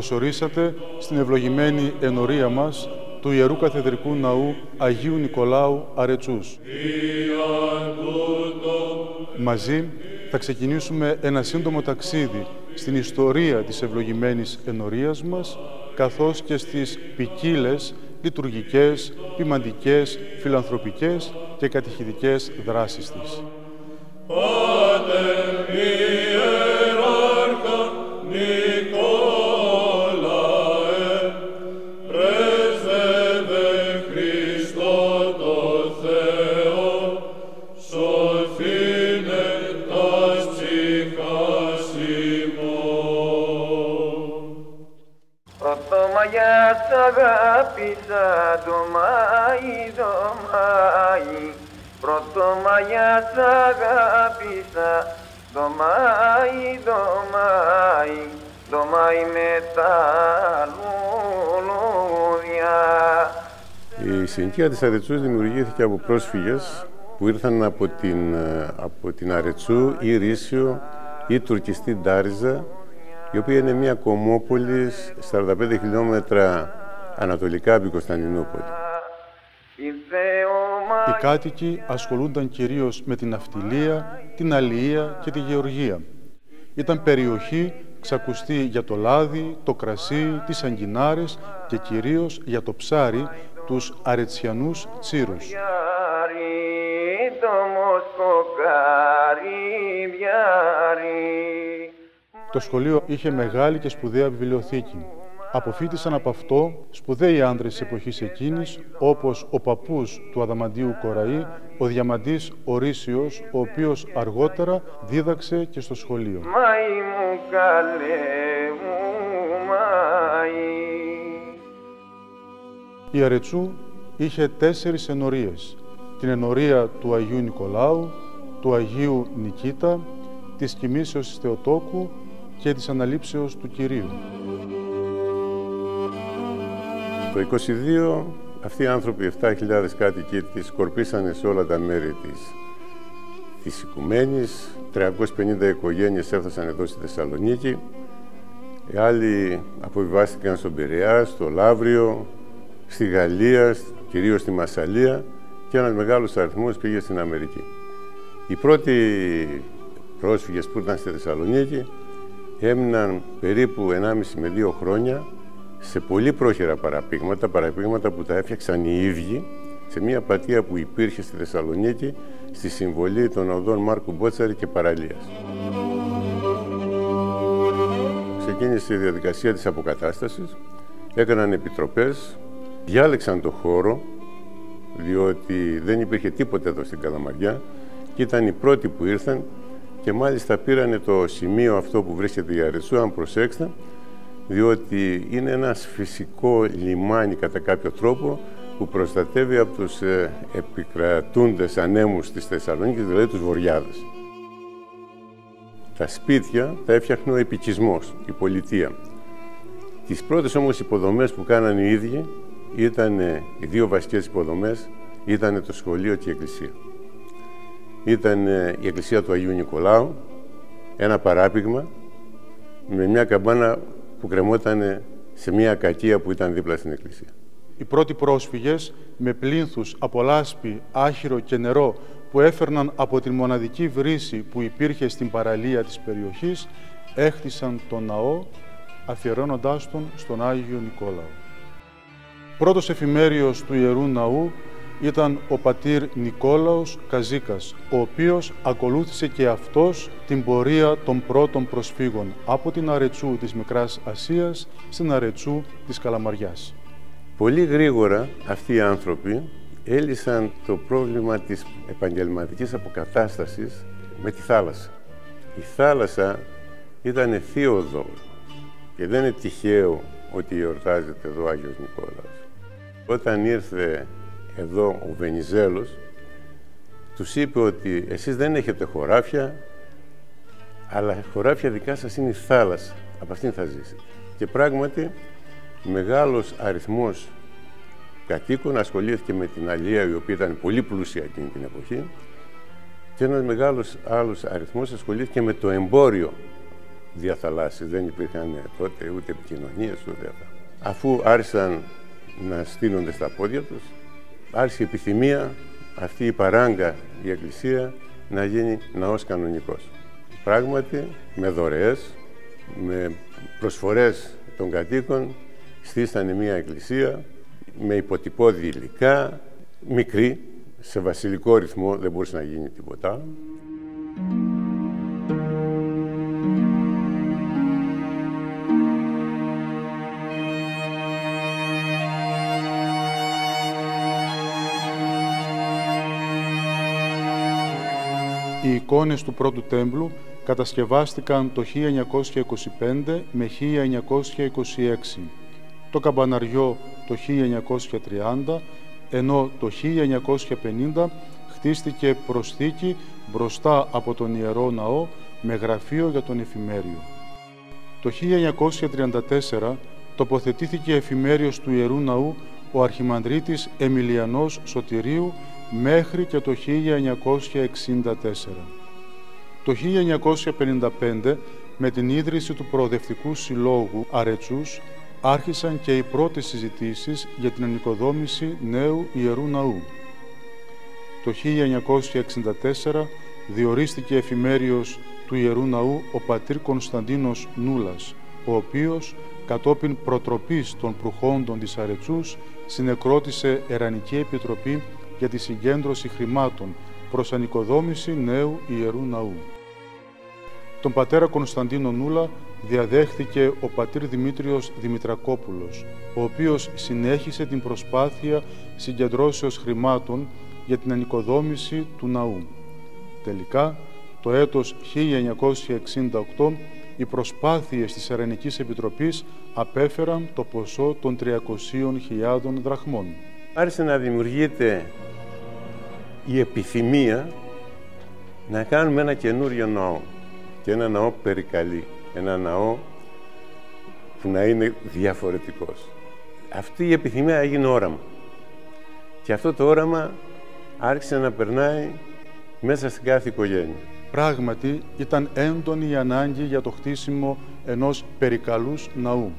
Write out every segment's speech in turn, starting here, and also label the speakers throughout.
Speaker 1: καλωσορίσατε στην ευλογημένη ενορία μας του Ιερού Καθεδρικού Ναού Αγίου Νικολάου Αρετσούς. Μαζί θα ξεκινήσουμε ένα σύντομο ταξίδι στην ιστορία της ευλογημένης ενορίας μας, καθώς και στις ποικίλες λειτουργικές, ποιμαντικές, φιλανθρωπικές και κατηχητικές δράσεις της.
Speaker 2: Αγάπησα το Μάη, πρωτομαγιά σ' αγάπησα το Μάη, το Μάη με τα λουλούδια.
Speaker 3: Η συνοικία της Αρετσούς δημιουργήθηκε από πρόσφυγες που ήρθαν από την Αρετσού ή Ρήσιο ή τουρκιστή Ντάριζα, η οποία είναι μια κομμόπολη 45 χιλιόμετρα ανατολικά από την Κωνσταντινούπολη.
Speaker 1: Οι κάτοικοι ασχολούνταν κυρίως με την ναυτιλία, την αλληλεία και τη γεωργία. Ήταν περιοχή ξακουστή για το λάδι, το κρασί, τις αγκινάρες και κυρίως για το ψάρι, τους αρετσιανούς τσίρους. Το σχολείο είχε μεγάλη και σπουδαία βιβλιοθήκη. Αποφοίτησαν από αυτό σπουδαίοι άνδρες της εποχής εκείνης, όπως ο παππούς του Αδαμαντίου Κοραή, ο Διαμαντής Ορίσιος, ο οποίος αργότερα δίδαξε και στο σχολείο.
Speaker 2: Μάη μου καλέ μου Μάη.
Speaker 1: Η Αρετσού είχε 4 ενορίες. Την ενορία του Αγίου Νικολάου, του Αγίου Νικήτα, της Κοιμήσεως της Θεοτόκου και της Αναλήψεως του Κυρίου.
Speaker 3: Το 22 αυτοί οι άνθρωποι, 7.000 κάτοικοι της, σκορπίσανε σε όλα τα μέρη της οικουμένης. 350 οικογένειες έφτασαν εδώ στη Θεσσαλονίκη. Οι άλλοι αποβιβάστηκαν στον Πειραιά, στο Λαύριο, στη Γαλλία, κυρίως στη Μασσαλία, και ένας μεγάλος αριθμός πήγε στην Αμερική. Οι πρώτοι πρόσφυγες που ήταν στη Θεσσαλονίκη έμειναν περίπου 1,5 με 2 χρόνια σε πολύ πρόχειρα παραπήγματα που τα έφτιαξαν οι ίδιοι σε μια απατία που υπήρχε στη Θεσσαλονίκη στη συμβολή των οδών Μάρκου Μπότσαρη και Παραλίας. Ξεκίνησε η διαδικασία της αποκατάστασης, έκαναν επιτροπές, διάλεξαν το χώρο, διότι δεν υπήρχε τίποτε εδώ στην Καλαμαριά και ήταν οι πρώτοι που ήρθαν και μάλιστα πήρανε το σημείο αυτό που βρίσκεται η Αρετσού, αν προσέξτε, διότι είναι ένας φυσικό λιμάνι κατά κάποιο τρόπο που προστατεύει από τους επικρατούντες ανέμους της Θεσσαλονίκης, δηλαδή τους βορειάδες. Τα σπίτια τα έφτιαχνε ο επικισμός, η πολιτεία. Τις πρώτες όμως υποδομές που κάνανε οι ίδιοι ήταν οι 2 βασικές υποδομές, ήταν το σχολείο και η εκκλησία. Ήταν η εκκλησία του Αγίου Νικολάου, ένα παράπηγμα με μια καμπάνα που κρεμόταν σε μια ακακία που ήταν δίπλα στην εκκλησία.
Speaker 1: Οι πρώτοι πρόσφυγες με πλίνθους από λάσπη, άχυρο και νερό που έφερναν από την μοναδική βρύση που υπήρχε στην παραλία της περιοχής, έχτισαν τον ναό αφιερώνοντάς τον στον Άγιο Νικόλαο. Πρώτος εφημέριος του Ιερού Ναού ήταν ο πατήρ Νικόλαος Καζίκας, ο οποίος ακολούθησε και αυτός την πορεία των πρώτων προσφύγων από την Αρετσού της Μικράς Ασίας στην Αρετσού της Καλαμαριάς.
Speaker 3: Πολύ γρήγορα αυτοί οι άνθρωποι έλυσαν το πρόβλημα της επαγγελματικής αποκατάστασης με τη θάλασσα. Η θάλασσα ήταν θείο δώρο και δεν είναι τυχαίο ότι εορτάζεται εδώ ο Άγιος Νικόλαος. Όταν ήρθε εδώ ο Βενιζέλος, τους είπε ότι εσείς δεν έχετε χωράφια, αλλά χωράφια δικά σας είναι η θάλασσα, από αυτήν θα ζήσετε. Και πράγματι, μεγάλος αριθμός κατοίκων ασχολήθηκε με την αλληλεία, η οποία ήταν πολύ πλούσια εκείνη την εποχή, και ένας μεγάλος άλλος αριθμός ασχολήθηκε με το εμπόριο διαθαλάσσης, δεν υπήρχαν τότε ούτε επικοινωνίες ούτε αυτά. Αφού άρχισαν να στείνονται στα πόδια τους, άρχισε η επιθυμία αυτή η παράγκα, η εκκλησία, να γίνει ναός κανονικός. Πράγματι, με δωρεές, με προσφορές των κατοίκων, στήσανε μια εκκλησία με υποτυπώδη υλικά, μικρή, σε βασιλικό ρυθμό, δεν μπορούσε να γίνει τίποτα άλλο.
Speaker 1: Οι εικόνες του πρώτου τέμπλου κατασκευάστηκαν το 1925 με 1926, το καμπαναριό το 1930, ενώ το 1950 χτίστηκε προσθήκη μπροστά από τον Ιερό Ναό με γραφείο για τον εφημέριο. Το 1934 τοποθετήθηκε εφημέριος του Ιερού Ναού ο Αρχιμανδρίτης Εμιλιανός Σωτηρίου μέχρι και το 1964. Το 1955, με την ίδρυση του Προοδευτικού Συλλόγου Αρετσούς, άρχισαν και οι πρώτες συζητήσεις για την ανοικοδόμηση νέου Ιερού Ναού. Το 1964 διορίστηκε εφημέριος του Ιερού Ναού ο πατήρ Κωνσταντίνος Νούλας, ο οποίος, κατόπιν προτροπής των προχόντων της Αρετσούς, συνεκρότησε Ερανική Επιτροπή για τη συγκέντρωση χρημάτων προς ανοικοδόμηση νέου Ιερού Ναού. Τον πατέρα Κωνσταντίνο Νούλα διαδέχθηκε ο πατήρ Δημήτριος Δημητρακόπουλος, ο οποίος συνέχισε την προσπάθεια συγκεντρώσεως χρημάτων για την ανοικοδόμηση του ναού. Τελικά, το έτος 1968, οι προσπάθειες της Ερανικής Επιτροπής απέφεραν το ποσό των 300.000 δραχμών.
Speaker 3: Άρχισε να δημιουργείται η επιθυμία να κάνουμε ένα καινούριο ναό και ένα ναό περικαλή, ένα ναό που να είναι διαφορετικός. Αυτή η επιθυμία έγινε όραμα και αυτό το όραμα άρχισε να περνάει μέσα στην κάθε οικογένεια.
Speaker 1: Πράγματι, ήταν έντονη η ανάγκη για το χτίσιμο ενός περικαλούς ναού,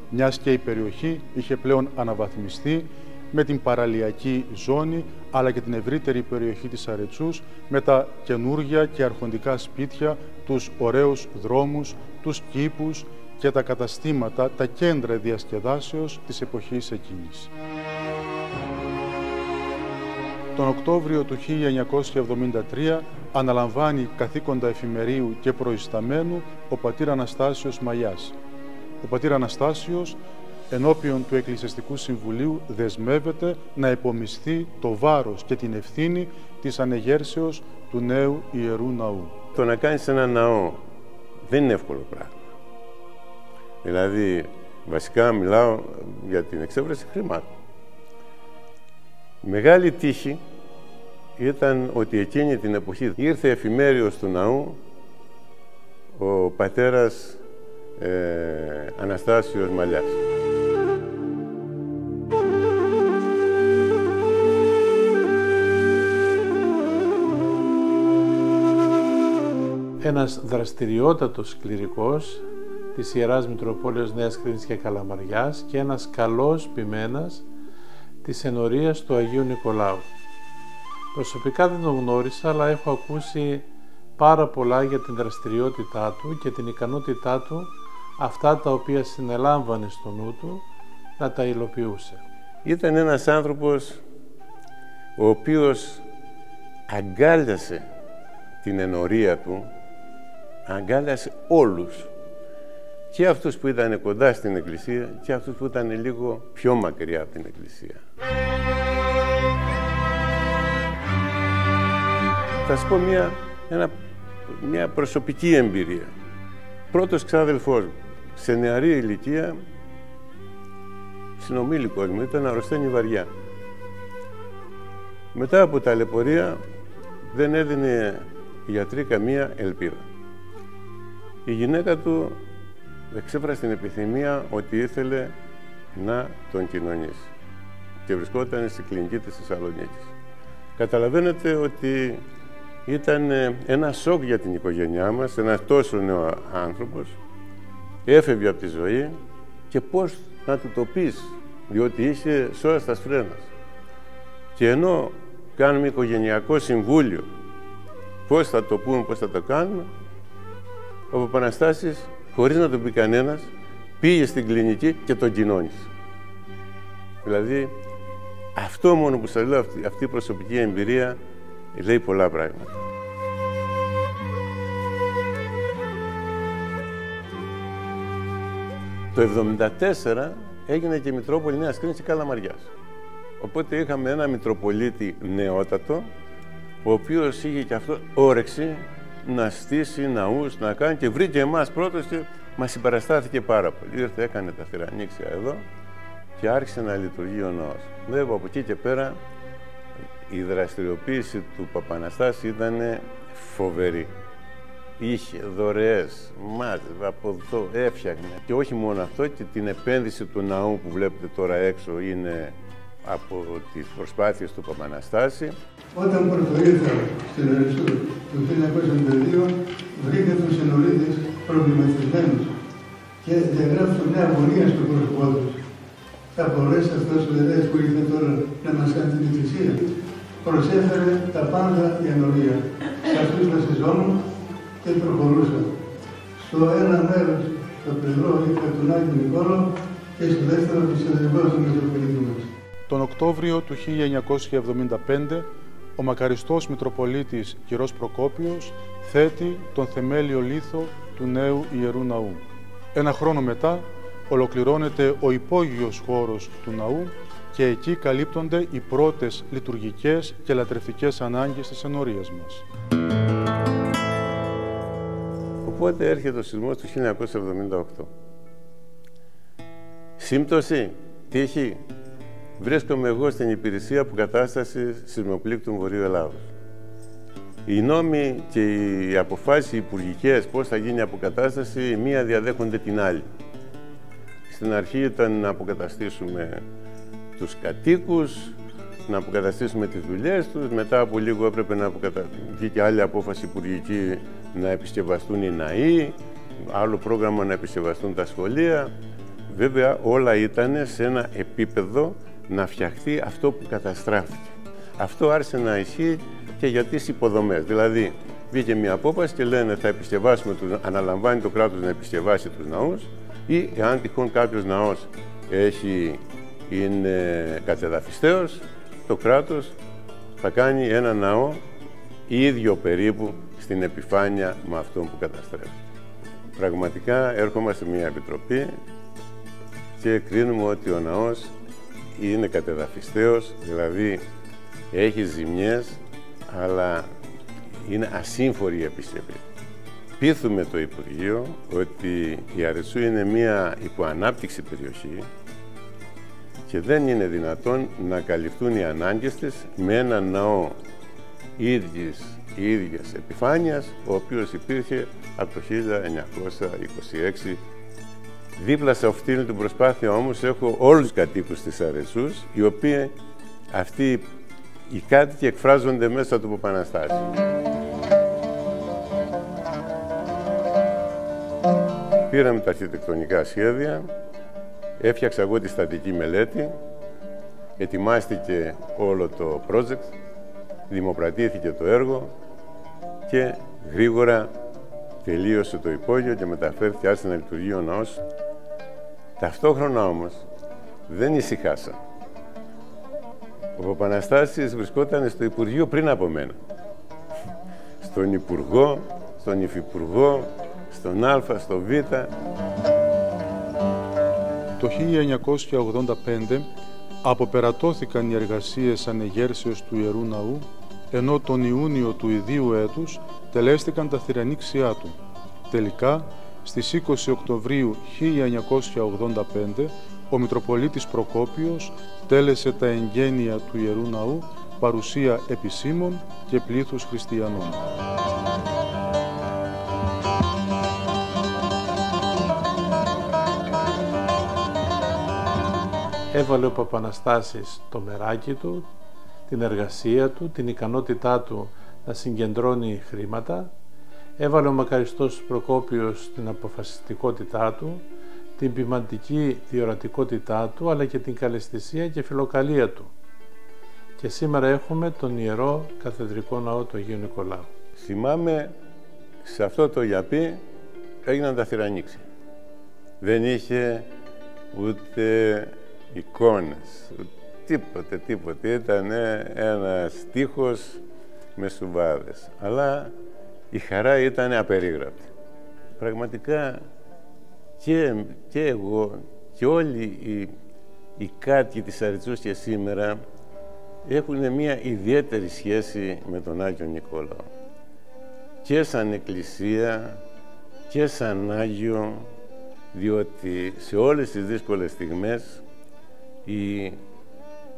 Speaker 1: μιας και η περιοχή είχε πλέον αναβαθμιστεί με την παραλιακή ζώνη, αλλά και την ευρύτερη περιοχή της Αρετσούς, με τα καινούργια και αρχοντικά σπίτια, τους ωραίους δρόμους, τους κήπους και τα καταστήματα, τα κέντρα διασκεδάσεως της εποχής εκείνης. Τον Οκτώβριο του 1973 αναλαμβάνει καθήκοντα εφημερίου και προϊσταμένου ο πατήρ Αναστάσιος Μαγιάς. Ο πατήρ Αναστάσιος, ενώπιον του Εκκλησιαστικού Συμβουλίου, δεσμεύεται να υπομειστεί το βάρος και την ευθύνη της ανεγέρσεως του νέου Ιερού Ναού.
Speaker 3: Το να κάνεις ένα ναό δεν είναι εύκολο πράγμα. Δηλαδή, βασικά μιλάω για την εξέβρεση χρημάτων. Μεγάλη τύχη ήταν ότι εκείνη την εποχή ήρθε εφημέριος του ναού ο πατέρας Αναστάσιος Μαλιάς.
Speaker 4: Ένας δραστηριότατος κληρικός της Ιεράς Μητροπόλεως Νέας Κρήτης και Καλαμαριάς και ένας καλός ποιμένας της ενορίας του Αγίου Νικολάου. Προσωπικά δεν τον γνώρισα, αλλά έχω ακούσει πάρα πολλά για την δραστηριότητά του και την ικανότητά του αυτά τα οποία συνελάμβανε στο νου του να τα υλοποιούσε.
Speaker 3: Ήταν ένας άνθρωπος ο οποίος αγκάλιασε την ενορία του, αγκάλιασε όλους, και αυτούς που ήταν κοντά στην Εκκλησία και αυτούς που ήταν λίγο πιο μακριά από την Εκκλησία. Θα σας πω μια προσωπική εμπειρία. Πρώτος ξάδελφός μου, σε νεαρή ηλικία, συνομήλικος μου, ήταν αρρωσταίνει βαριά. Μετά από ταλαιπωρία δεν έδινε οι γιατροί καμία ελπίδα. Η γυναίκα του εξέφρασε την επιθυμία ότι ήθελε να τον κοινωνήσει και βρισκόταν στη κλινική της Θεσσαλονίκης. Καταλαβαίνετε ότι ήταν ένα σοκ για την οικογένειά μας, ένας τόσο νέο άνθρωπος, έφευγε από τη ζωή και πώς να του το πεις, διότι είχε σώα στα φρένας. Και ενώ κάνουμε οικογενειακό συμβούλιο, πώς θα το πούμε, πώς θα το κάνουμε, ο Παπαναστάσης, χωρίς να το πει κανένας, πήγε στην κλινική και τον κοινώνησε. Δηλαδή, αυτό μόνο που σας λέω, αυτή η προσωπική εμπειρία, λέει πολλά πράγματα. Το 1974 έγινε και η Μητρόπολη Νέας Κρίνης και Καλαμαριάς. Οπότε είχαμε ένα Μητροπολίτη νεότατο, ο οποίος είχε και αυτό όρεξη να στήσει ναούς, να κάνει, και βρήκε εμάς πρώτος και μας συμπαραστάθηκε πάρα πολύ. Ήρθε, έκανε τα θηρανίξια εδώ και άρχισε να λειτουργεί ο ναός. Βέβαια, από εκεί και πέρα η δραστηριοποίηση του Παπαναστάση ήταν φοβερή. Είχε δωρεές, μάζευε από εδώ, έφτιαχνε. Και όχι μόνο αυτό, και την επένδυση του ναού που βλέπετε τώρα έξω είναι από τις προσπάθειες του Παπαναστάση.
Speaker 5: Όταν πρωτοήρθα στην Ερυσού του 1992, βρήκα τους ενορίτες προβληματισμένους και διαγράψω μια αγωνία στο πρόσωπό τους. Θα μπορέσει αυτός ο ιερέας που ήρθε τώρα να μας κάνει την εκκλησία? Προσέφερε τα πάντα η ενορία. Σε αυτούς βασιζόμουν και προχωρούσα. Στο ένα μέρος, στο πλευρό, είχα τον Άγιο Νικόλο και στο δεύτερο του Συνεδρικό του Μητροπολίτη μας.
Speaker 1: Τον Οκτώβριο του 1975, ο μακαριστός Μητροπολίτης κ. Προκόπιος θέτει τον θεμέλιο λίθο του νέου Ιερού Ναού. Ένα χρόνο μετά ολοκληρώνεται ο υπόγειος χώρος του ναού και εκεί καλύπτονται οι πρώτες λειτουργικές και λατρευτικές ανάγκες της ενορίας μας.
Speaker 3: Οπότε έρχεται ο σεισμός του 1978. Σύμπτωση, τύχη. Βρίσκομαι εγώ στην υπηρεσία αποκατάστασης σεισμοπλήκτου Βορείου Ελλάδος. Οι νόμοι και οι αποφάσεις υπουργικές πώς θα γίνει η αποκατάσταση, η μία διαδέχονται την άλλη. Στην αρχή ήταν να αποκαταστήσουμε τους κατοίκους, να αποκαταστήσουμε τις δουλειές τους, μετά από λίγο έπρεπε να βγήκε άλλη απόφαση υπουργική να επισκευαστούν οι ναοί, άλλο πρόγραμμα να επισκευαστούν τα σχολεία. Βέβαια όλα ήταν σε ένα επίπεδο να φτιαχτεί αυτό που καταστράφηκε. Αυτό άρχισε να ισχύει και για τις υποδομές. Δηλαδή, βγήκε μια απόφαση και λένε θα επισκευάσουμε, αναλαμβάνει το κράτος να επισκευάσει τους ναούς, ή εάν τυχόν κάποιος ναός είναι κατεδαφιστέος, το κράτος θα κάνει ένα ναό ίδιο περίπου στην επιφάνεια με αυτόν που καταστρέφει. Πραγματικά έρχομαστε σε μια επιτροπή και κρίνουμε ότι ο ναός είναι κατεδαφιστέος, δηλαδή έχει ζημιές, αλλά είναι ασύμφορη η επισκευή. Πείθουμε το Υπουργείο ότι η Αρεσού είναι μια υποανάπτυξη περιοχή και δεν είναι δυνατόν να καλυφθούν οι ανάγκες της με ένα ναό ίδιας επιφάνειας, ο οποίος υπήρχε από το 1926. Δίπλα σε αυτήν την προσπάθεια όμως έχω όλους τους κατοίκους της Αρεσούς, οι οποίοι αυτοί οι κάτοικοι εκφράζονται μέσα του Παπαναστάση. Πήραμε τα αρχιτεκτονικά σχέδια, έφτιαξα εγώ τη στατική μελέτη, ετοιμάστηκε όλο το project, δημοπρατήθηκε το έργο και γρήγορα τελείωσε το υπόγειο και μεταφέρθηκε, άρχισε να λειτουργεί ο ναός. Ταυτόχρονα όμως δεν ησυχάσα. Ο Παπαναστάσης βρισκόταν στο Υπουργείο πριν από μένα. Στον Υπουργό, στον Υφυπουργό, στον Α, στο Β.
Speaker 1: Το 1985 αποπερατώθηκαν οι εργασίες ανεγέρσεως του Ιερού Ναού, ενώ τον Ιούνιο του ιδίου έτους τελέστηκαν τα θηρανίξιά του. Τελικά, στις 20 Οκτωβρίου 1985, ο Μητροπολίτης Προκόπιος τέλεσε τα εγγένεια του Ιερού Ναού, παρουσία επισήμων και πλήθους χριστιανών.
Speaker 4: Έβαλε ο Παπαναστάσης το μεράκι του, την εργασία του, την ικανότητά του να συγκεντρώνει χρήματα έβαλε ο μακαριστός Προκόπιος την αποφασιστικότητά του, την ποιμαντική διορατικότητά του, αλλά και την καλλαισθησία και φιλοκαλία του. Και σήμερα έχουμε τον Ιερό Καθεδρικό Ναό του Αγίου Νικολάου.
Speaker 3: Θυμάμαι, σε αυτό το γιαπί έγιναν τα θυρανίξια. Δεν είχε ούτε εικόνες, τίποτε. Ήταν ένας τείχος με σουβάδες. Αλλά η χαρά ήταν απερίγραπτη. Πραγματικά και εγώ και όλοι οι κάτοικοι της Αρετσούς και σήμερα έχουν μια ιδιαίτερη σχέση με τον Άγιο Νικόλαο. Και σαν εκκλησία και σαν Άγιο, διότι σε όλες τις δύσκολες στιγμές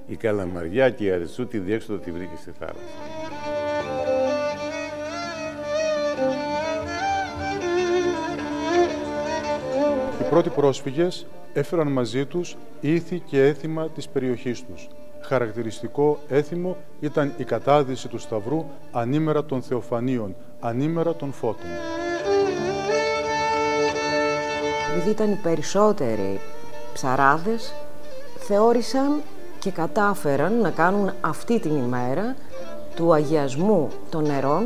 Speaker 3: η Καλαμαριά και η Αρετσού τη διέξοδο τη βρήκε στη θάλασσα.
Speaker 1: Οι πρώτοι πρόσφυγες έφεραν μαζί τους ήθη και έθιμα της περιοχής τους. Χαρακτηριστικό έθιμο ήταν η κατάδυση του Σταυρού ανήμερα των Θεοφανίων, ανήμερα των Φώτων.
Speaker 6: Επειδή ήταν οι περισσότεροι ψαράδες, θεώρησαν και κατάφεραν να κάνουν αυτή την ημέρα του αγιασμού των νερών,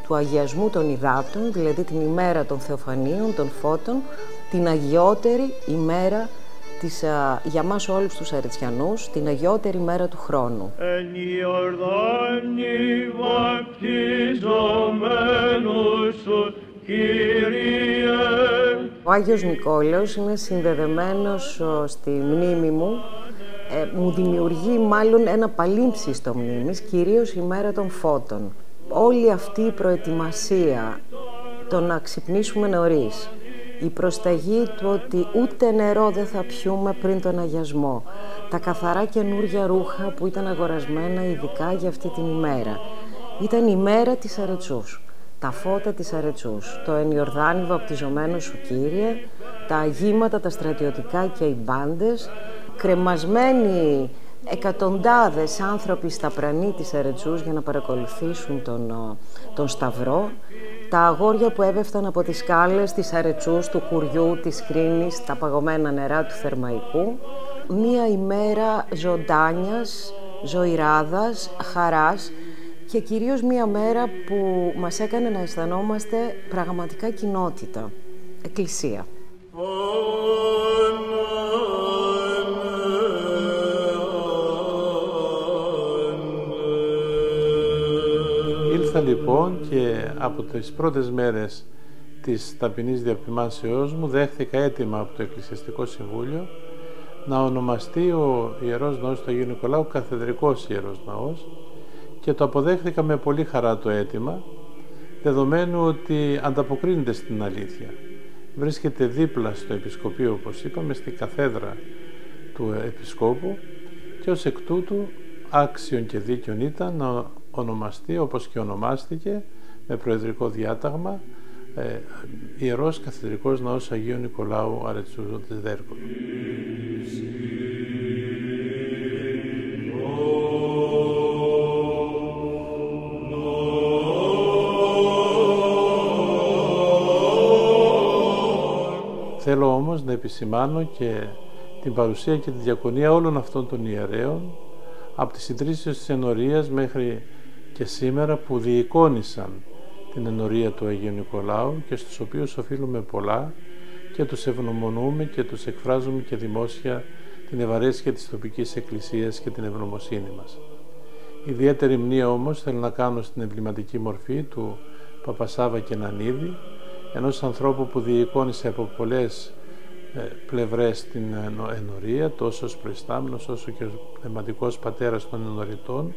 Speaker 6: του αγιασμού των υδάτων, δηλαδή την ημέρα των Θεοφανίων, των Φώτων, την αγιότερη ημέρα για μας όλους τους Αρετσιανούς, την αγιότερη μέρα του χρόνου.
Speaker 7: Εν Ιορδάνη βαπτιζομένους σου, Κύριε.
Speaker 6: Ο Άγιος Νικόλαος είναι συνδεδεμένος στη μνήμη μου. Μου δημιουργεί μάλλον ένα παλίμψιστο μνήμης, κυρίως η μέρα των Φώτων. Όλη αυτή η προετοιμασία, το να ξυπνήσουμε νωρίς, η προσταγή του ότι ούτε νερό δεν θα πιούμε πριν τον αγιασμό, τα καθαρά καινούργια ρούχα που ήταν αγορασμένα ειδικά για αυτή την ημέρα. Ήταν η μέρα της Αρετσούς, τα φώτα της Αρετσούς, το εν Ιορδάνη βαπτιζομένος σου Κύριε, τα αγήματα, τα στρατιωτικά και οι μπάντες, κρεμασμένοι εκατοντάδες άνθρωποι στα πρανή της Αρετσούς για να παρακολουθήσουν τον Σταυρό, τα αγόρια που έπεφταν από τις σκάλες της Αρετσούς, του Κουριού, της Κρίνης, τα παγωμένα νερά του Θερμαϊκού. Μία ημέρα ζωντάνιας, ζωηράδας, χαράς και κυρίως μία μέρα που μας έκανε να αισθανόμαστε πραγματικά κοινότητα, εκκλησία.
Speaker 4: Ήλθα λοιπόν και από τις πρώτες μέρες της ταπεινής διαπτυμάσεώς μου δέχθηκα αίτημα από το Εκκλησιαστικό Συμβούλιο να ονομαστεί ο Ιερός Ναός του Αγίου Νικολάου Καθεδρικός Ιερός Ναός και το αποδέχθηκα με πολύ χαρά το αίτημα, δεδομένου ότι ανταποκρίνεται στην αλήθεια. Βρίσκεται δίπλα στο Επισκοπείο, όπως είπαμε, στην καθέδρα του Επισκόπου και ως εκ τούτου άξιον και δίκαιον ήταν να ονομαστεί, όπως και ονομάστηκε, με προεδρικό διάταγμα, Ιερός Καθεδρικός Ναός Αγίου Νικολάου Αρετσού της Δέρκολου. Θέλω όμως να επισημάνω και την παρουσία και τη διακονία όλων αυτών των ιερέων από τις ιδρύσεις της ενορίας μέχρι και σήμερα που διεικόνησαν την ενορία του Αγίου Νικολάου και στους οποίους οφείλουμε πολλά και τους ευγνωμονούμε και τους εκφράζουμε και δημόσια την ευαρέσκεια της τοπικής εκκλησίας και την ευγνωμοσύνη μας. Ιδιαίτερη μνήα όμως θέλω να κάνω στην εμβληματική μορφή του Παπασάβα Κενανίδη, ενός ανθρώπου που διεικόνησε από πολλές πλευρές την ενορία, τόσο ως προϊστάμενος όσο και ως πνευματικός πατέρας των ενοριτών,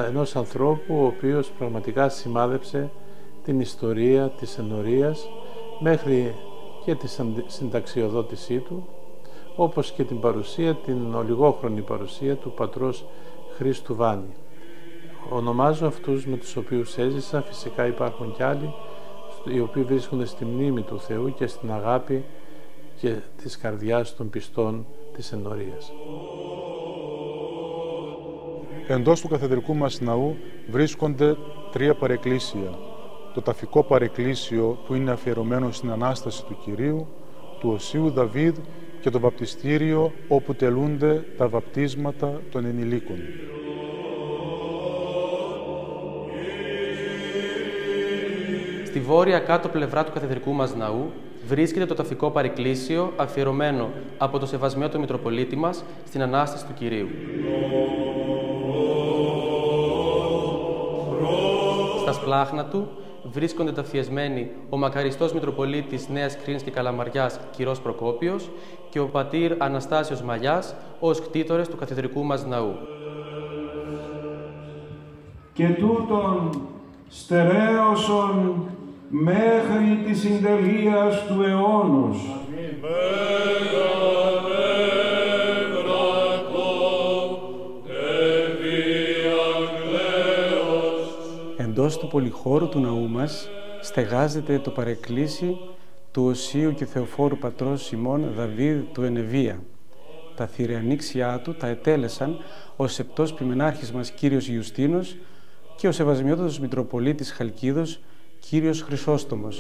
Speaker 4: ενός ανθρώπου ο οποίος πραγματικά σημάδεψε την ιστορία της ενορίας μέχρι και τη συνταξιοδότησή του, όπως και την παρουσία, την ολιγόχρονη παρουσία του πατρός Χρήστου Βάνη. Ονομάζω αυτούς με τους οποίους έζησα, φυσικά υπάρχουν κι άλλοι, οι οποίοι βρίσκονται στη μνήμη του Θεού και στην αγάπη και της καρδιάς των πιστών της ενορίας.
Speaker 1: Εντός του καθεδρικού μας ναού βρίσκονται 3 παρεκκλήσια. το ταφικό παρεκκλήσιο που είναι αφιερωμένο στην Ανάσταση του Κυρίου, του Οσίου Δαβίδ και το βαπτιστήριο όπου τελούνται τα βαπτίσματα των ενηλίκων.
Speaker 8: Στη βόρεια κάτω πλευρά του καθεδρικού μας ναού βρίσκεται το ταφικό παρεκκλήσιο αφιερωμένο από το Σεβασμιότο Μητροπολίτη μας στην Ανάσταση του Κυρίου. Στα σπλάχνα του βρίσκονται ταφιεσμένοι ο μακαριστός Μητροπολίτης Νέας Κρίνης και Καλαμαριάς Κυρός Προκόπιος και ο πατήρ Αναστάσιος Μαλιάς ως κτήτορες του καθεδρικού μας ναού.
Speaker 9: Και τούτον στερέωσον μέχρι της συντελείας του αιώνος.
Speaker 10: Εντός του πολυχώρου του ναού μας στεγάζεται το παρεκκλήσι του Οσίου και Θεοφόρου Πατρός Σιμών Δαβίδ του Ενεβία. Τα θηριανήξιά του τα ετέλεσαν ο σεπτός πλημενάρχης μας Κύριος Ιουστίνος και ο Σεβασμιότατος Μητροπολίτης Χαλκίδος Κύριος Χρυσόστομος.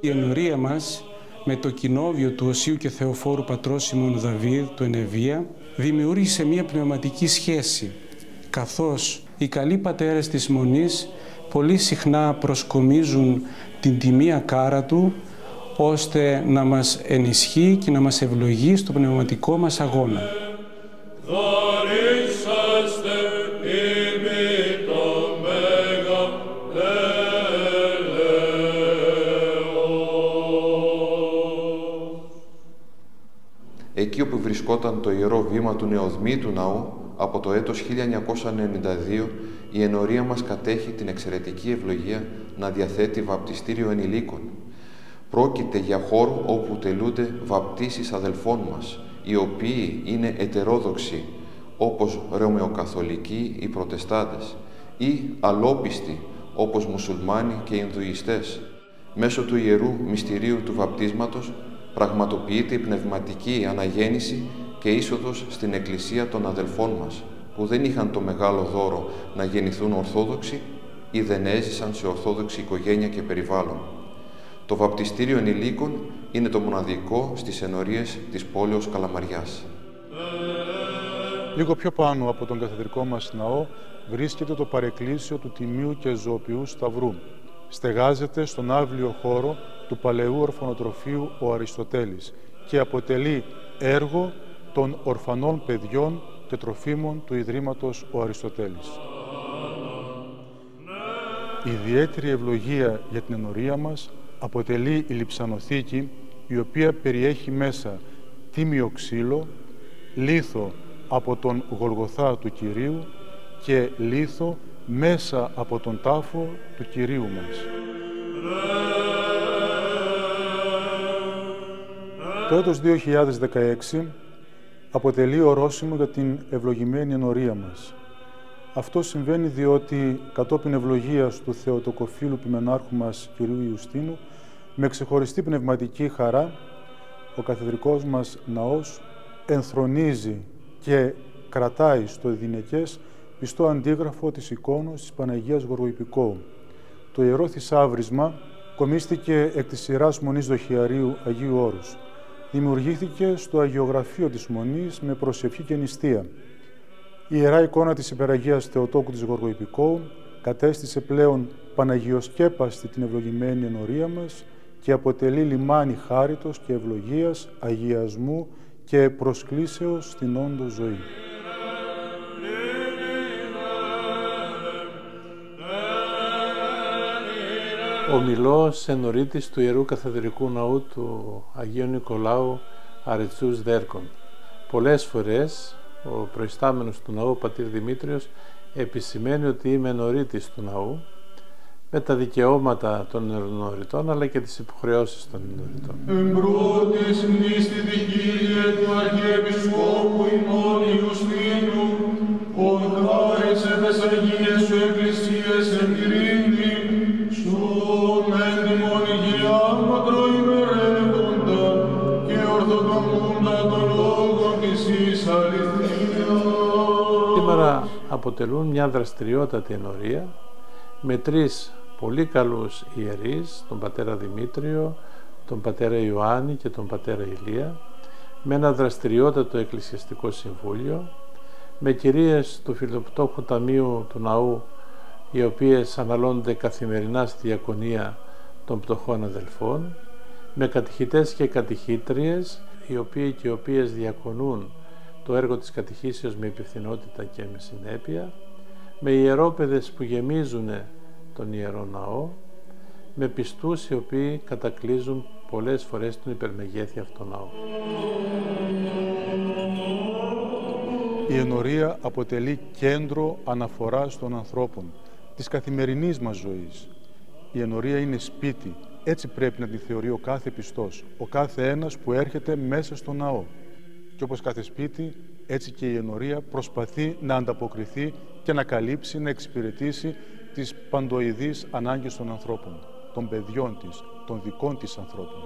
Speaker 10: Η ενορία μας με το κοινόβιο του Οσίου και Θεοφόρου Πατρός Σιμών Δαβίδ του Ενεβία δημιούργησε μια πνευματική σχέση, καθώς οι καλοί πατέρες της Μονής πολύ συχνά προσκομίζουν την τιμία κάρα του, ώστε να μας ενισχύει και να μας ευλογεί στο πνευματικό μας αγώνα.
Speaker 11: Εκεί όπου βρισκόταν το ιερό βήμα του νεοδμήτου ναού, από το έτος 1992, η ενορία μας κατέχει την εξαιρετική ευλογία να διαθέτει βαπτιστήριο ενηλίκων. Πρόκειται για χώρο όπου τελούνται βαπτίσεις αδελφών μας, οι οποίοι είναι ετερόδοξοι, όπως Ρωμαιοκαθολικοί ή Προτεστάντες, ή αλόπιστοι, όπως Μουσουλμάνοι και Ινδουιστές. Μέσω του Ιερού Μυστηρίου του Βαπτίσματος πραγματοποιείται η πνευματική αναγέννηση και είσοδος στην Εκκλησία των αδελφών μας, που δεν είχαν το μεγάλο δώρο να γεννηθούν Ορθόδοξοι ή δεν έζησαν σε Ορθόδοξη οικογένεια και περιβάλλον. Το βαπτιστήριο ενηλίκων είναι το μοναδικό στις ενορίες της πόλεως Καλαμαριάς.
Speaker 1: Λίγο πιο πάνω από τον καθεδρικό μας ναό βρίσκεται το παρεκκλήσιο του Τιμίου και Ζωοποιού Σταυρού. Στεγάζεται στον άβλιο χώρο του παλαιού ορφανοτροφείου ο Αριστοτέλης και αποτελεί έργο των ορφανών παιδιών και τροφίμων του Ιδρύματος ο Αριστοτέλης. Ιδιαίτερη ευλογία για την ενορία μας αποτελεί η λειψανοθήκη, η οποία περιέχει μέσα τίμιο ξύλο, λίθο από τον Γολγοθά του Κυρίου και λίθο μέσα από τον τάφο του Κυρίου μας. Το έτος 2016 αποτελεί ορόσημο για την ευλογημένη ενορία μας. Αυτό συμβαίνει διότι κατόπιν ευλογίας του Θεοτοκοφύλου Ποιμενάρχου μας Κυρίου Ιουστίνου, με ξεχωριστή πνευματική χαρά, ο καθεδρικός μας ναός ενθρονίζει και κρατάει στο δινεκές πιστό αντίγραφο της εικόνος της Παναγίας Γοργοϊππικόου. Το Ιερό Θησάβρισμα κομίστηκε εκ της Ιεράς Μονής Δοχιαρίου Αγίου Όρους. Δημιουργήθηκε στο Αγιογραφείο της Μονής με προσευχή και νηστεία. Η Ιερά εικόνα της Υπεραγίας Θεοτόκου της Γοργοϊππικόου κατέστησε πλέον παναγιοσκέπαστη την ευλογημένη ενορία μας και αποτελεί λιμάνι χάριτος και ευλογίας, αγιασμού και προσκλήσεως στην όντως ζωή.
Speaker 4: Ομιλός ενορίτης του Ιερού Καθεδρικού Ναού του Αγίου Νικολάου Αρετσούς Δέρκων. Πολλές φορές ο προϊστάμενος του ναού, ο πατήρ Δημήτριος, επισημαίνει ότι είμαι ενορίτης του ναού με τα δικαιώματα των ενοριτών αλλά και τις υποχρεώσεις των ενοριτών.
Speaker 12: Εμπρότης μνήστη δικήλια του Αρχιεπισκόπου ημών Ιουστίνου, ορθάρισε τες Αγίες σου Εκκλησίες εν ειρήνη, στον έντιμον υγειάματρο ημερεύοντα και ορθοτομούντα των λόγων της
Speaker 4: Σήμερα αποτελούν μια δραστηριότατη ενορία με 3 πολύ καλούς ιερείς, τον πατέρα Δημήτριο, τον πατέρα Ιωάννη και τον πατέρα Ηλία, με ένα δραστηριότατο εκκλησιαστικό συμβούλιο, με κυρίες του Φιλοπτώχου Ταμείου του Ναού, οι οποίες αναλώνονται καθημερινά στη διακονία των πτωχών αδελφών, με κατηχητές και κατηχήτριες, οι οποίοι και οι οποίες διακονούν το έργο της κατηχήσεως με υπευθυνότητα και με συνέπεια, με ιερόπαιδες που γεμίζουν τον Ιερό Ναό, με πιστούς οι οποίοι κατακλείζουν πολλές φορές τον υπερμεγέθη αυτόν ναό.
Speaker 1: Η ενορία αποτελεί κέντρο αναφοράς των ανθρώπων, της καθημερινής μας ζωής. Η ενορία είναι σπίτι, έτσι πρέπει να τη θεωρεί ο κάθε πιστός, ο κάθε ένας που έρχεται μέσα στο ναό. Και όπως κάθε σπίτι, έτσι και η ενορία προσπαθεί να ανταποκριθεί και να καλύψει, να εξυπηρετήσει τις παντοειδείς ανάγκες των ανθρώπων, των παιδιών της, των δικών της ανθρώπων.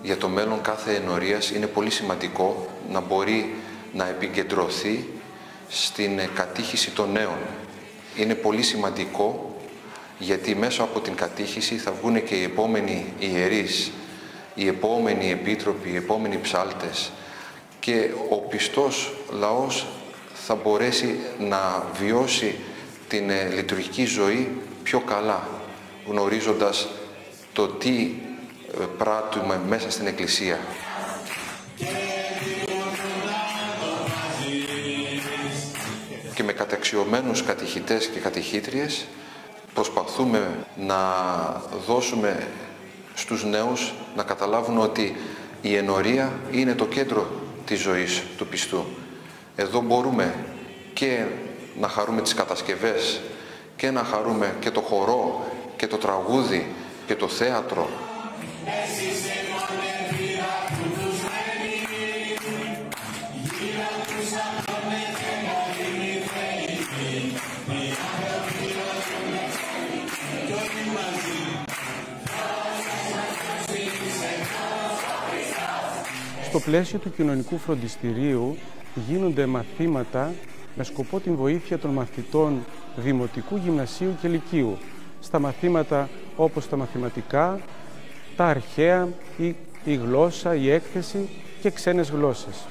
Speaker 11: Για το μέλλον κάθε ενορίας είναι πολύ σημαντικό να μπορεί να επικεντρωθεί στην κατήχηση των νέων. Είναι πολύ σημαντικό γιατί μέσω από την κατήχηση θα βγουν και οι επόμενοι ιερείς, οι επόμενοι επίτροποι, οι επόμενοι ψάλτες και ο πιστός λαός θα μπορέσει να βιώσει την λειτουργική ζωή πιο καλά, γνωρίζοντας το τι πράττουμε μέσα στην Εκκλησία. Και με καταξιωμένους κατηχητές και κατηχήτριες προσπαθούμε να δώσουμε στους νέους να καταλάβουν ότι η ενορία είναι το κέντρο της ζωής του πιστού. Εδώ μπορούμε και να χαρούμε τις κατασκευές και να χαρούμε και το χορό και το τραγούδι και το θέατρο.
Speaker 10: Στο πλαίσιο του κοινωνικού φροντιστηρίου γίνονται μαθήματα με σκοπό την βοήθεια των μαθητών δημοτικού, γυμνασίου και λυκείου στα μαθήματα όπως τα μαθηματικά, τα αρχαία, η γλώσσα, η έκθεση και ξένες γλώσσες.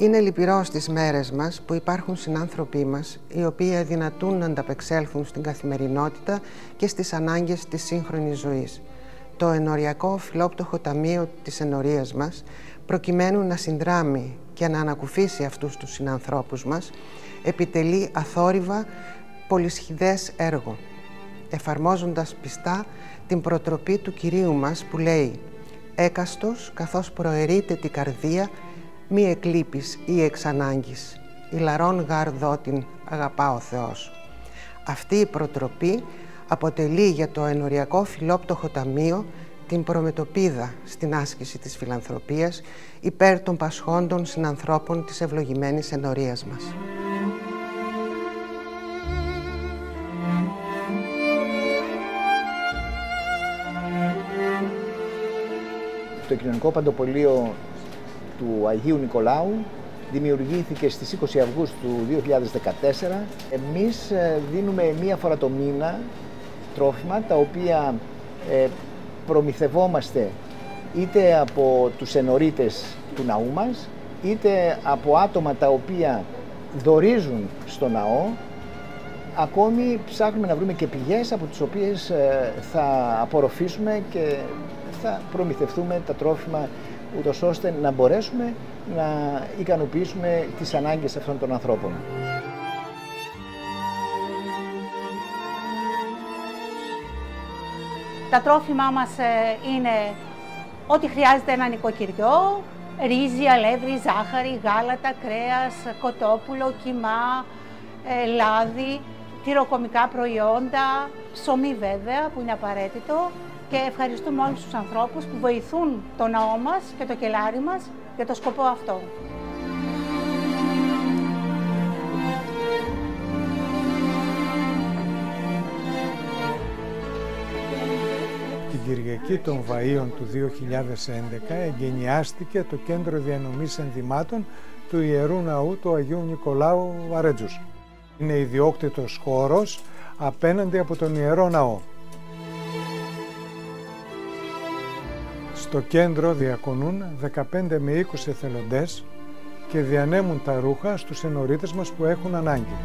Speaker 6: Είναι λυπηρό στις μέρες μας που υπάρχουν συνάνθρωποι μας οι οποίοι αδυνατούν να ανταπεξέλθουν στην καθημερινότητα και στις ανάγκες της σύγχρονης ζωής. Το ενοριακό φιλόπτωχο ταμείο της ενορίας μας, προκειμένου να συνδράμει και να ανακουφίσει αυτούς τους συνανθρώπους μας, επιτελεί αθόρυβα πολυσχηδές έργο, εφαρμόζοντας πιστά την προτροπή του Κυρίου μας που λέει «Έκαστος καθώς προαιρείται την καρδία, μη εκλείπεις ή εξ ανάγκης, ηλαρών γάρ δότην αγαπά ο Θεός». Αυτή η προτροπή αποτελεί για το ενοριακό φιλόπτωχο ταμείο την προμετωπίδα στην άσκηση της φιλανθρωπίας υπέρ των πασχόντων συνανθρώπων της ευλογημένης ενορίας μας.
Speaker 13: Το κοινωνικό παντοπολείο του Αγίου Νικολάου δημιουργήθηκε στις 20 Αυγούστου 2014. Εμείς δίνουμε μία φορά το μήνα τρόφιμα τα οποία προμηθευόμαστε είτε από τους ενορίτες του ναού μας, είτε από άτομα τα οποία δωρίζουν στο ναό. Ακόμη ψάχνουμε να βρούμε και πηγές από τις οποίες θα απορροφήσουμε και θα προμηθευτούμε τα τρόφιμα ούτως ώστε να μπορέσουμε να ικανοποιήσουμε τις ανάγκες αυτών των ανθρώπων.
Speaker 14: Τα τρόφιμά μας είναι ό,τι χρειάζεται ένα νοικοκυριό, ρύζι, αλεύρι, ζάχαρη, γάλατα, κρέας, κοτόπουλο, κιμά, λάδι, τυροκομικά προϊόντα, ψωμί βέβαια που είναι απαραίτητο, και ευχαριστούμε όλους τους ανθρώπους που βοηθούν το ναό μας και το κελάρι μας για το σκοπό αυτό.
Speaker 15: Την Κυριακή των Βαΐων του 2011 εγκαινιάστηκε το Κέντρο Διανομής Ενδυμάτων του Ιερού Ναού του Αγίου Νικολάου Βαρέτζους. Είναι ιδιόκτητος χώρος απέναντι από τον Ιερό Ναό. Στο κέντρο διακονούν 15 με 20 εθελοντές και διανέμουν τα ρούχα στους ενορίτες μας που έχουν ανάγκη.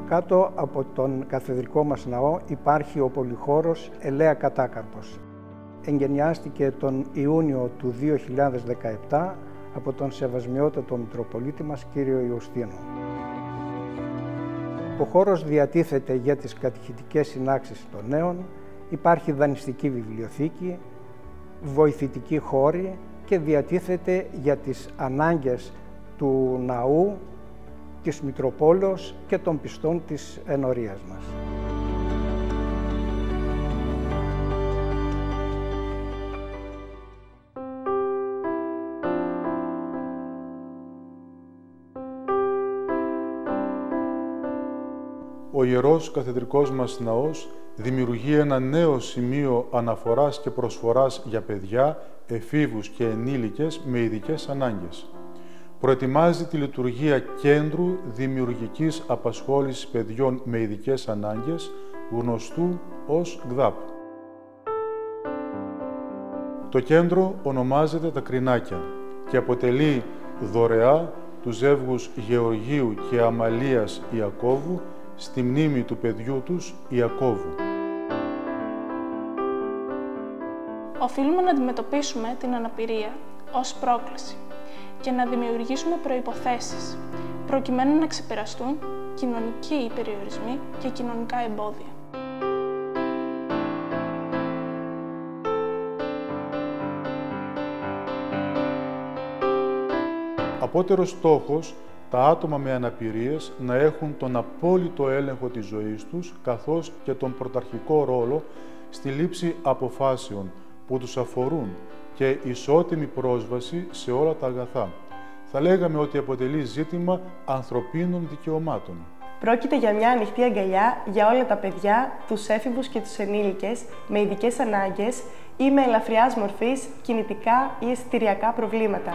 Speaker 15: Κάτω από τον καθεδρικό μας ναό υπάρχει ο πολυχώρος Ελαία Κατάκαρπος. Εγκαινιάστηκε τον Ιούνιο του 2017 από τον Σεβασμιότατο Μητροπολίτη μας κύριο Ιουστίνο. Ο χώρος διατίθεται για τις κατηχητικές συνάξεις των νέων, υπάρχει δανειστική βιβλιοθήκη, βοηθητική χώρη και διατίθεται για τις ανάγκες του ναού, της Μητροπόλεως και των πιστών της ενορίας μας.
Speaker 1: Ο Ιερός Καθεδρικός μας Ναός δημιουργεί ένα νέο σημείο αναφοράς και προσφοράς για παιδιά, εφήβους και ενήλικες με ειδικές ανάγκες. Προετοιμάζει τη λειτουργία Κέντρου Δημιουργικής Απασχόλησης Παιδιών με ειδικές ανάγκες, γνωστού ως ΓΔΑΠ. Το κέντρο ονομάζεται Τα Κρινάκια και αποτελεί δωρεά του ζεύγους Γεωργίου και Αμαλίας Ιακώβου στη μνήμη του παιδιού τους Ιακώβου.
Speaker 16: Οφείλουμε να αντιμετωπίσουμε την αναπηρία ως πρόκληση και να δημιουργήσουμε προϋποθέσεις προκειμένου να ξεπεραστούν κοινωνικοί περιορισμοί και κοινωνικά εμπόδια.
Speaker 1: Απότερος στόχος, τα άτομα με αναπηρίες να έχουν τον απόλυτο έλεγχο της ζωής τους, καθώς και τον πρωταρχικό ρόλο στη λήψη αποφάσεων που τους αφορούν και ισότιμη πρόσβαση σε όλα τα αγαθά. Θα λέγαμε ότι αποτελεί ζήτημα ανθρωπίνων δικαιωμάτων.
Speaker 17: Πρόκειται για μια ανοιχτή αγκαλιά για όλα τα παιδιά, τους έφηβους και τους ενήλικες με ειδικές ανάγκες ή με ελαφριάς μορφής κινητικά ή αισθητηριακά προβλήματα.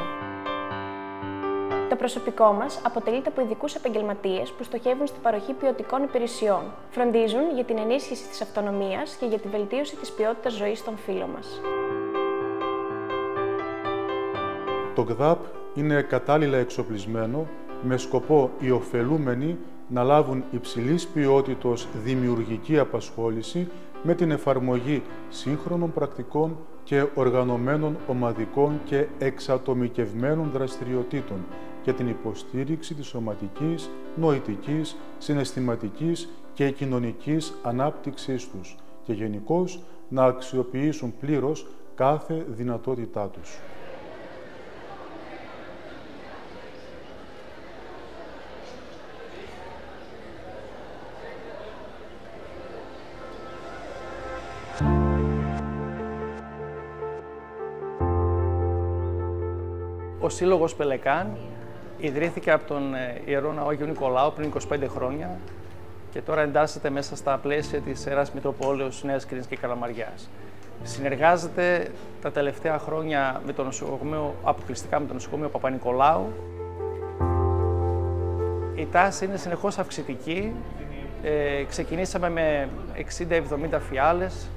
Speaker 18: Το προσωπικό μας αποτελείται από ειδικούς επαγγελματίες που στοχεύουν στην παροχή ποιοτικών υπηρεσιών. Φροντίζουν για την ενίσχυση της αυτονομίας και για τη βελτίωση της ποιότητας ζωής των φίλων μας.
Speaker 1: Το ΓΔΑΠ είναι κατάλληλα εξοπλισμένο με σκοπό οι ωφελούμενοι να λάβουν υψηλής ποιότητος δημιουργική απασχόληση με την εφαρμογή σύγχρονων πρακτικών και οργανωμένων ομαδικών και εξατομικευμένων δραστηριοτήτων και την υποστήριξη της σωματικής, νοητικής, συναισθηματικής και κοινωνικής ανάπτυξής τους και γενικώς να αξιοποιήσουν πλήρως κάθε δυνατότητά τους.
Speaker 19: Ο Σύλλογος Πελεκάν ιδρύθηκε από τον Ιερό Ναό Αγίου Νικολάου πριν 25 χρόνια και τώρα εντάσσεται μέσα στα πλαίσια της Ιεράς Μητροπόλεως Νέας Κρίνης και Καλαμαριάς. Συνεργάζεται τα τελευταία χρόνια με το νοσοκομείο, αποκλειστικά με το νοσοκομείο Παπα-Νικολάου. Η τάση είναι συνεχώς αυξητική. Ξεκινήσαμε με 60-70 φιάλες.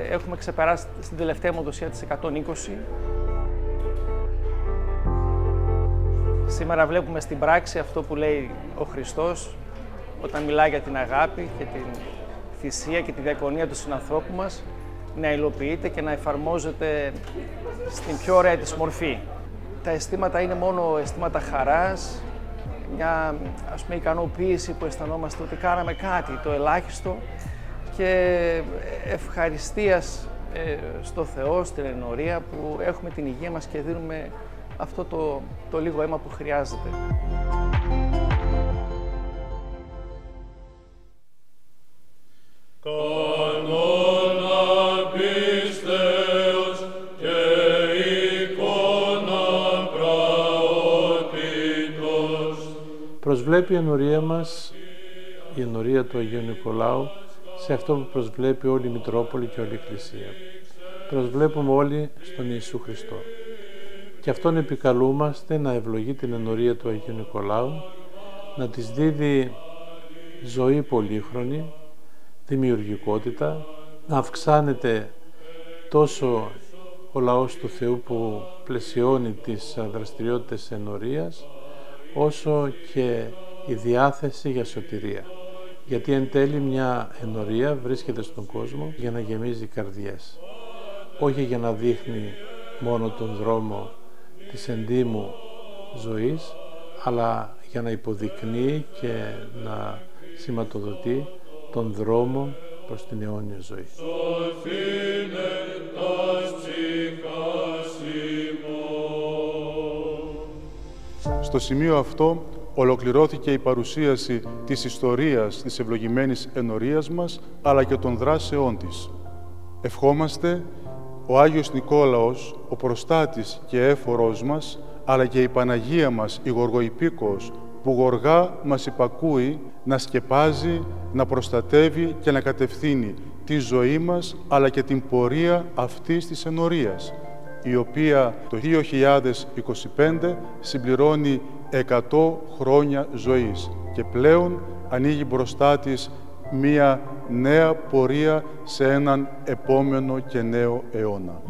Speaker 19: Έχουμε ξεπεράσει στην τελευταία μονοδοσία τις 120. Σήμερα βλέπουμε στην πράξη αυτό που λέει ο Χριστός όταν μιλάει για την αγάπη και την θυσία και τη διακονία του συνανθρώπου μας να υλοποιείται και να εφαρμόζεται στην πιο ωραία της μορφή. τα αισθήματα είναι μόνο αισθήματα χαράς, μια ας πούμε ικανοποίηση που αισθανόμαστε ότι κάναμε κάτι, το ελάχιστο, και ευχαριστίας στο Θεό, στην ενορία που έχουμε την υγεία μας και δίνουμε αυτό το λίγο αίμα που χρειάζεται.
Speaker 12: Κανόνα πίστεως και εικόνα πραότητος.
Speaker 4: Προσβλέπει η ενορία μας, η ενορία του Αγίου Νικολάου, σε αυτό που προσβλέπει όλη η Μητρόπολη και όλη η Εκκλησία. Προσβλέπουμε όλοι στον Ιησού Χριστό. Και αυτόν επικαλούμαστε να ευλογεί την ενορία του Αγίου Νικολάου, να της δίδει ζωή πολύχρονη, δημιουργικότητα, να αυξάνεται τόσο ο λαός του Θεού που πλαισιώνει τις δραστηριότητες ενορίας, όσο και η διάθεση για σωτηρία. Γιατί εν τέλει μια ενορία βρίσκεται στον κόσμο για να γεμίζει καρδιές. Όχι για να δείχνει μόνο τον δρόμο της εντύμου ζωής, αλλά για να υποδεικνύει και να σηματοδοτεί τον δρόμο προς την αιώνια ζωή.
Speaker 1: Στο σημείο αυτό ολοκληρώθηκε η παρουσίαση της ιστορίας της ευλογημένης ενορίας μας, αλλά και των δράσεών της. Ευχόμαστε ο Άγιος Νικόλαος, ο προστάτης και έφορος μας, αλλά και η Παναγία μας, η Γοργοϊπίκοος, που γοργά μας υπακούει, να σκεπάζει, να προστατεύει και να κατευθύνει τη ζωή μας, αλλά και την πορεία αυτής της ενορίας, η οποία το 2025 συμπληρώνει 100 χρόνια ζωής και πλέον ανοίγει μπροστά της μία νέα πορεία σε έναν επόμενο και νέο αιώνα.